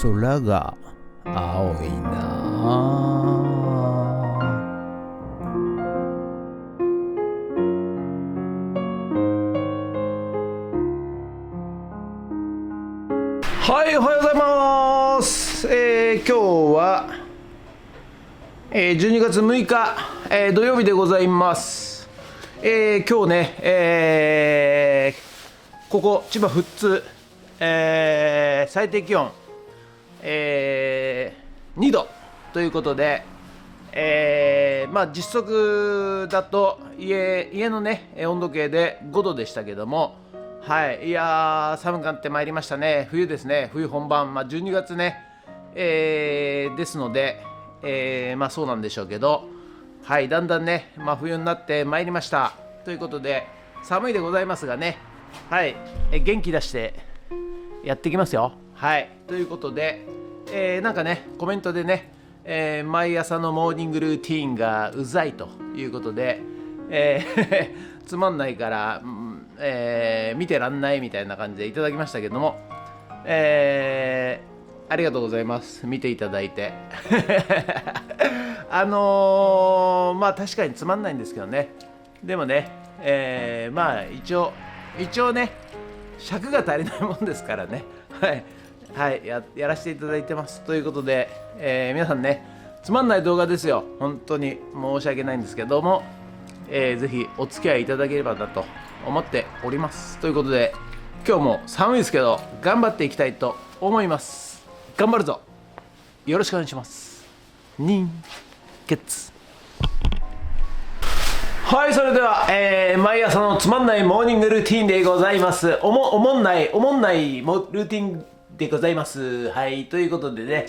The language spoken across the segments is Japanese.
空が青いな。はい、おはようございます。今日は、12月6日、土曜日でございます。今日ね、ここ千葉富津、最低気温、2度ということで、実測だと家のね温度計で5度でしたけども、はい、いやー寒くなってまいりましたね。冬ですね、冬本番、12月ね、ですので、そうなんでしょうけど、はい、だんだんね、冬になってまいりましたということで、寒いでございますがね、はい、元気出してやっていきますよ。はい、ということで、なんかねコメントでね、毎朝のモーニングルーティーンがうざいということで、つまんないから、見てらんないみたいな感じでいただきましたけども、ありがとうございます。見ていただいて確かにつまんないんですけどね、でもね、一応ね尺が足りないもんですからね、はい、やらせていただいてますということで、皆さんねつまんない動画ですよ、本当に申し訳ないんですけども、ぜひお付き合いいただければなと思っておりますということで、今日も寒いですけど頑張っていきたいと思います。頑張るぞ、よろしくお願いします。人血。はい、それでは、毎朝のつまんないモーニングルーティンでございます。おもんないルーティンでございます。はい、ということでね、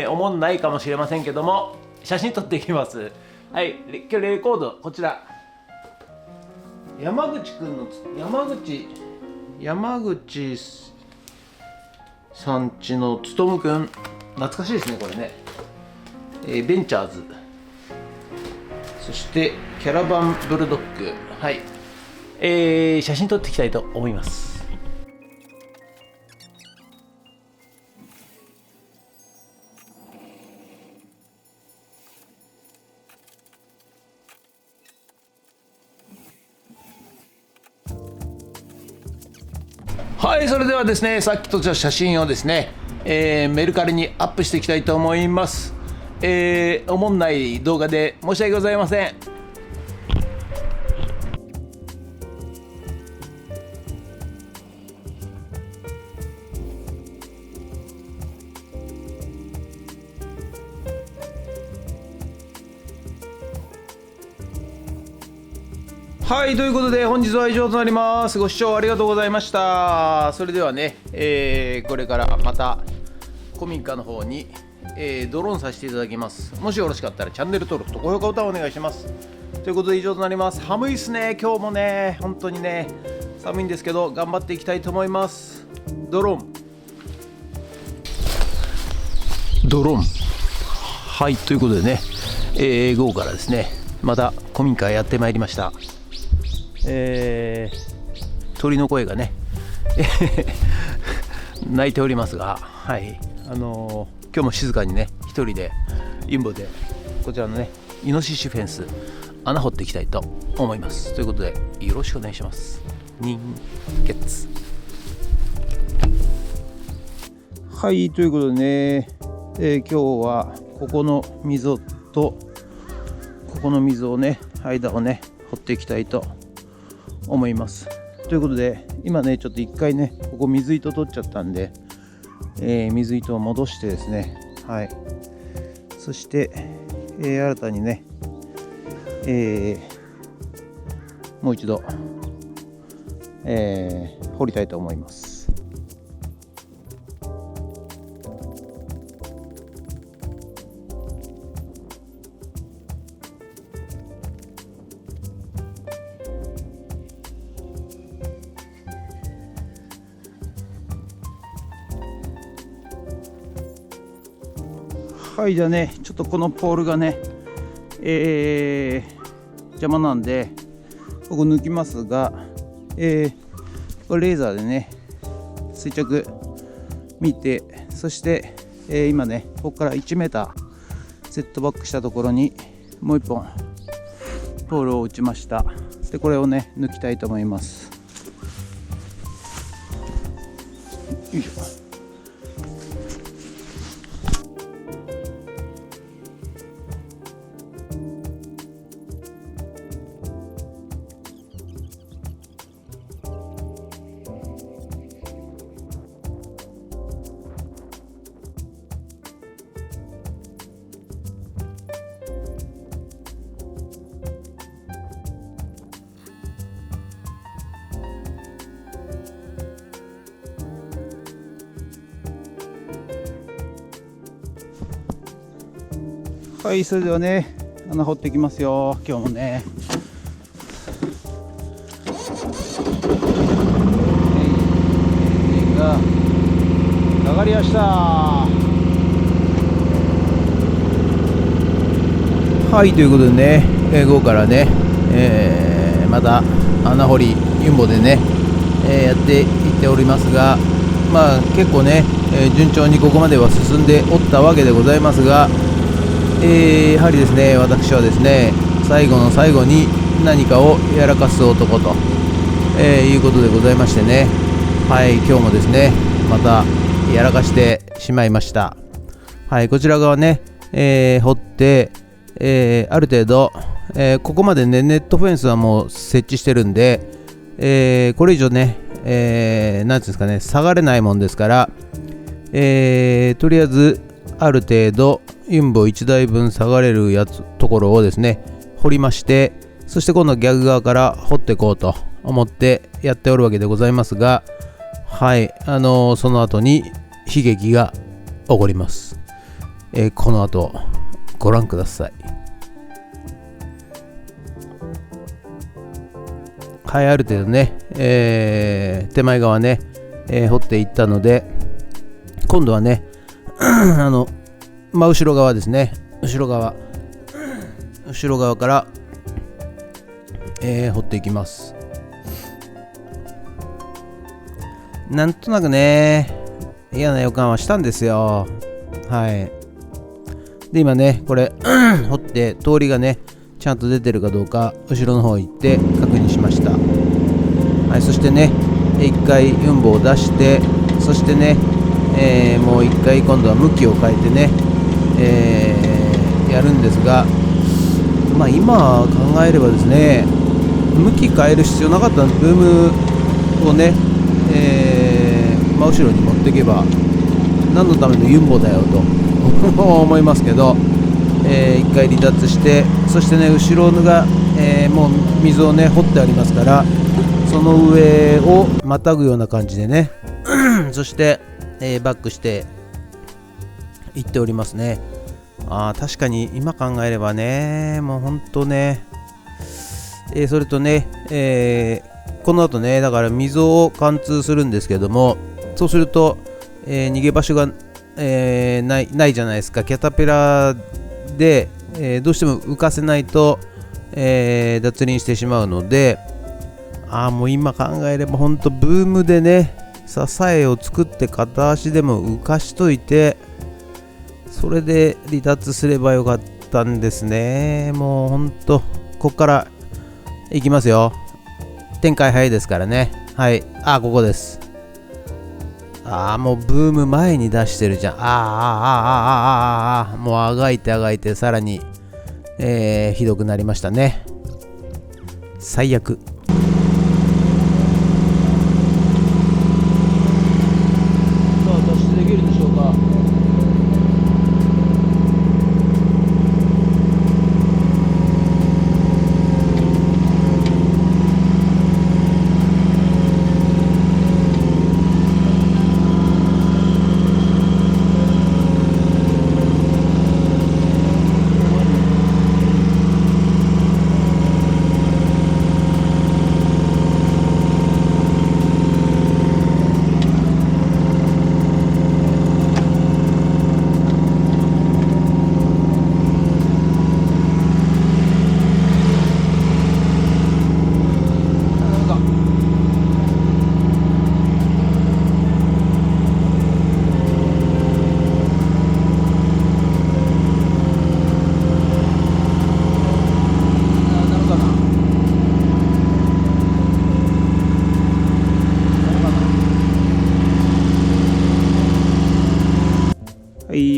おもんないかもしれませんけども、写真撮っていきます。はい、今日レコードこちら、山口さんちのつとむくん、懐かしいですねこれね、ベンチャーズ、そしてキャラバンブルドッグ、はい、写真撮っていきたいと思います。はい、それではですね、さっき撮った写真をですね、メルカリにアップしていきたいと思います。おもんない動画で申し訳ございません。はい、ということで本日は以上となります。ご視聴ありがとうございました。それではね、これからまた古民家の方に、ドローンさせていただきます。もしよろしかったらチャンネル登録と高評価ボタンをお願いします。ということで以上となります。寒いっすね、今日もね、本当にね、寒いんですけど頑張っていきたいと思います。ドローン。はい、ということでね、午後からですね、また古民家やってまいりました。鳥の声がね鳴いておりますが、はい、今日も静かにね一人でインボでこちらのねイノシシフェンス穴掘っていきたいと思います。ということでよろしくお願いします。人血。はい、ということでね、今日はここの溝とここの溝をね間をね掘っていきたいと思います。ということで今ねちょっと一回ねここ水糸取っちゃったんで、水糸を戻してですね、はい、そして、新たにね、もう一度、掘りたいと思います。はい、じゃあねちょっとこのポールがね、邪魔なんでここ抜きますが、これレーザーでね垂直見て、そして、今ねここから1メーターセットバックしたところにもう1本ポールを打ちました。でこれをね抜きたいと思います。よいしょ。はい、それではね穴掘っていきますよ。今日もねが上がりました。はい、ということでね、午後からね、また穴掘りユンボでね、やっていっておりますが、まあ結構ね、順調にここまでは進んでおったわけでございますが、やはりですね、私はですね、最後の最後に何かをやらかす男と、いうことでございましてね、はい、今日もですね、またやらかしてしまいました。はい、こちら側ね、掘って、ある程度、ここまでね、ネットフェンスはもう設置してるんで、これ以上ね、なんていうんですかね、下がれないもんですから、とりあえず、ある程度、ユンボ1台分下がれるところをですね掘りまして、そして今度は逆側から掘っていこうと思ってやっておるわけでございますが、はい、その後に悲劇が起こります。この後ご覧ください。はい、ある程度ね、手前側ね、掘っていったので、今度はね真後ろ側ですね、後ろ側から、掘っていきます。なんとなくね嫌な予感はしたんですよ。はい。で今ねこれ掘って通りがねちゃんと出てるかどうか後ろの方行って確認しました。はい、そしてね一回ユンボを出して、そしてね、もう一回今度は向きを変えてねやるんですが、まあ今考えればですね、向き変える必要なかったブームをね、真後ろに持っていけば何のためのユンボだよと思いますけど、一回離脱して、そしてね後ろが、もう溝をね掘ってありますから、その上をまたぐような感じでねそして、バックしていっておりますね。確かに今考えればね、もうほんとね、それとね、この後ね、だから溝を貫通するんですけども、そうすると、逃げ場所が、ないじゃないですか。キャタピラーで、どうしても浮かせないと、脱輪してしまうので、もう今考えればほんとブームでね、支えを作って片足でも浮かしといて、それで離脱すればよかったんですね。もうほんとこっからいきますよ。展開早いですからね。はい、ここです。もうブーム前に出してるじゃん。もうあがいてさらに、ひどくなりましたね。最悪。脱出できるでしょうか。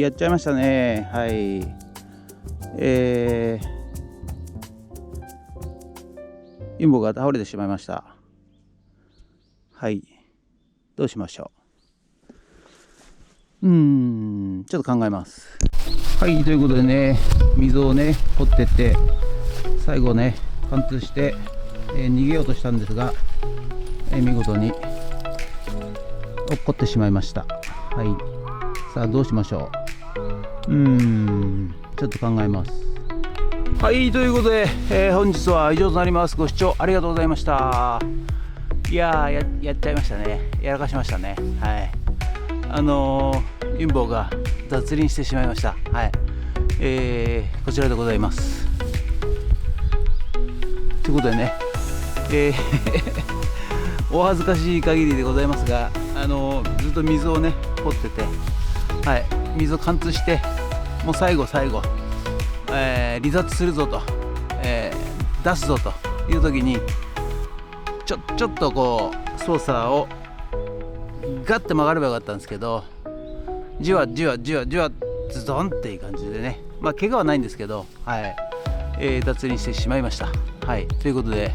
やっちゃいましたね。はい。ユンボが倒れてしまいました。はい。どうしましょう。ちょっと考えます。はい、ということでね、水をね、掘ってって、最後ね、貫通して、逃げようとしたんですが、見事に落っこってしまいました。はい。さあ、どうしましょう。ちょっと考えます。はい、ということで、本日は以上となります。ご視聴ありがとうございました。いやー、やっちゃいましたね。やらかしましたね。はい。ユンボが脱輪してしまいました。はい。こちらでございます。ということでね、お恥ずかしい限りでございますが、ずっと水をね掘ってて、はい、水を貫通して、もう最後、離脱するぞと、出すぞという時にちょっとこう操作をガッて曲がればよかったんですけど、じわズドンっていう感じでね、まあ怪我はないんですけど、はい、脱輪してしまいました。はい、ということで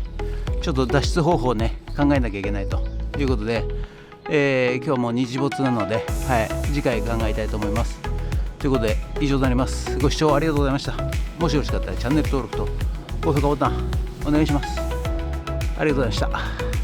ちょっと脱出方法をね考えなきゃいけないということで、今日も日没なので、はい、次回考えたいと思います。ということで以上となります。ご視聴ありがとうございました。もしよろしかったらチャンネル登録と高評価ボタンお願いします。ありがとうございました。